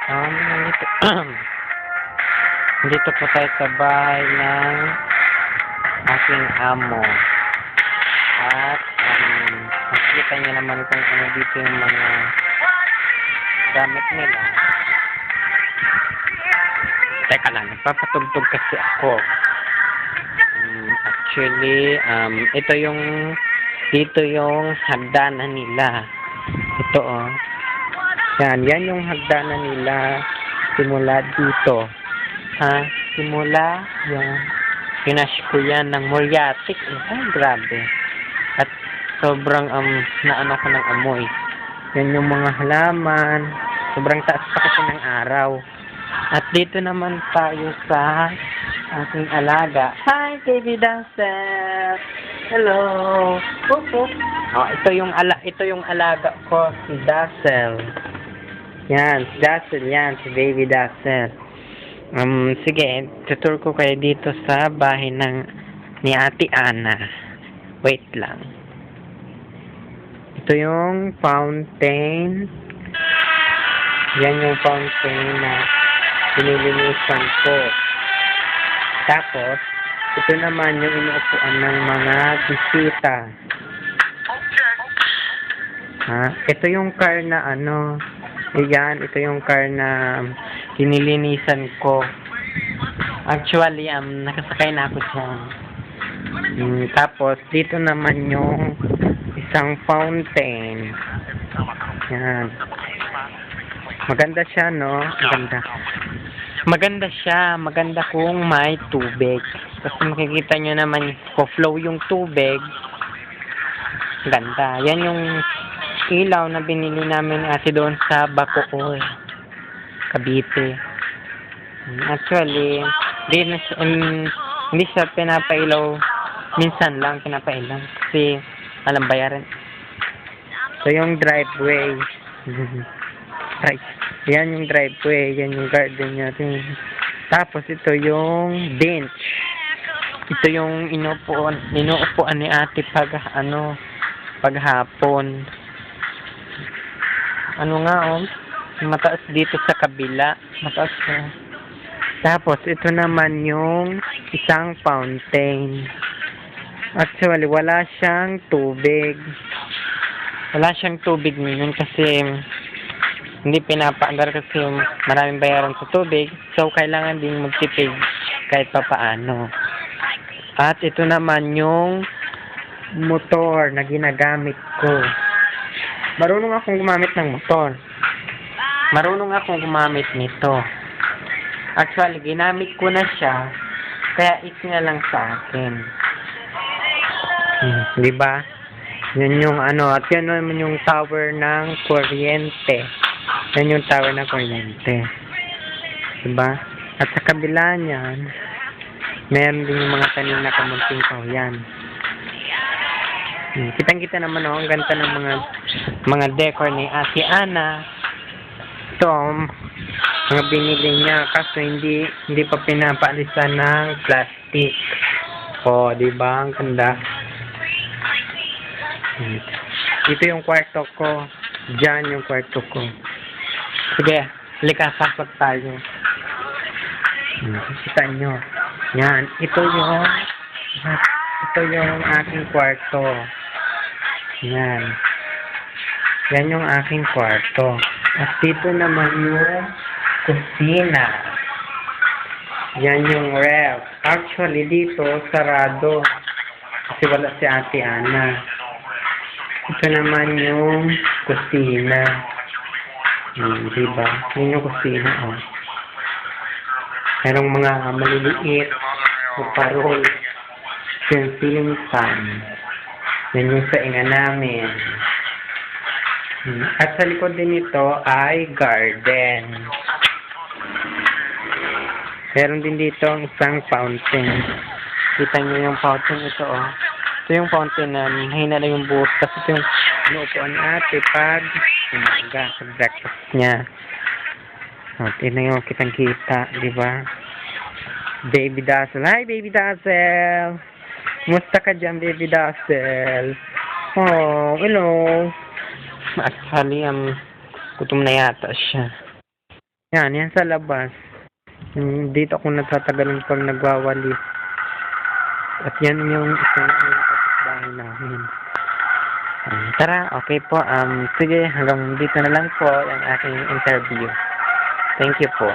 Dito, dito po tayo sa bahay ng aking amo. At, makikita niya naman kung ano dito yung mga gamit nila. Teka lang, nagpapatugtog kasi ako. Actually, dito yung hagdanan nila. Ito, oh. Yan yung hagdanan nila. Simula dito. Simula, yan. Pinash ko yan ng muriatic. Ay, grabe. At sobrang, naano ko ng amoy. Yan yung mga halaman. Sobrang taas pa kasi ng araw. At dito naman tayo sa aking alaga. Hi, baby Dazzle! Hello! Opo. Oh, ito yung alaga ko, si Dazzle. Yan, si Dazzle yan, si baby Dazzle. Sige, tutur ko kayo dito sa bahay ni Ate Ana. Wait lang. Ito yung fountain. Yan yung fountain na pinilinisan ko. Tapos, ito naman yung inuupuan ng mga bisita. Ito yung car na ito yung car na pinilinisan ko. Actually, nakasakay na ako dyan. Tapos, dito naman yung isang fountain. Yan. Maganda siya, no? Maganda siya. Maganda kung may tubig. Kasi makikita nyo naman, flow yung tubig. Ganda. Yan yung ilaw na binili namin ate doon sa Bacoor, Cavite. Actually, hindi siya pinapailaw. Minsan lang pinapailaw. Kasi, bayaran. So, yung driveway. Right. Yan yung driveway, yan yung garden natin. Tapos ito yung bench. Ito yung inuupuan ni ate paghapon. Mataas dito sa kabila. Mataas na. Tapos ito naman yung isang fountain. Actually, wala siyang tubig. Wala siyang tubig ngayon kasi hindi pinapaandar kasi maraming bayaran sa tubig. So, kailangan din magtipid kahit pa paano. At ito naman yung motor na ginagamit ko. Marunong akong gumamit ng motor. Marunong akong gumamit nito. Actually, ginamit ko na siya. Kaya na lang sa akin. Diba? Yan yung at yan naman yung tower ng kuryente. Yan yung tower ng kuryente. Diba? At sa kabila niyan, meron din yung mga tanim na kamunting kahoyan. Kitang-kita naman ang ganda ng mga decor ni Ate Ana. Ito, mga binili niya kasi hindi pa pinapaalisan ng plastic. Diba? Ang ganda. Ito yung kwarto ko. Diyan yung kwarto ko. Sige, halika, pasok tayo. Kita nyo. Yan, ito yung aking kwarto. Yan. Yan yung aking kwarto. At dito naman yung kusina. Yan yung ref. Actually, dito, sarado. Kasi wala si Ate Ana. Ito naman yung kusina. Diba? Yun yung kusina, Merong mga maliliit o parol. Yung ceiling fan. Yan yung saingan namin. At sa likod din ito ay garden. Meron din dito ang isang fountain. Kita nyo yung fountain ito, Ito yung fountain na mahina na yung buhos. Kasi ito yung inuupuan ate pag sa breakfast niya. Ito na yung kitang-kita, di ba? Baby Dazzle. Hi, Baby Dazzle! Musta ka dyan, Baby Dazzle? Oh, hello! Actually, gutom na yata siya. Yan sa labas. Dito ako nagtatagal pag nagwawalis. At yan yung isang kapitbahay namin. Tara, okay po. Sige, hanggang dito na lang po ang aking interview. Thank you po.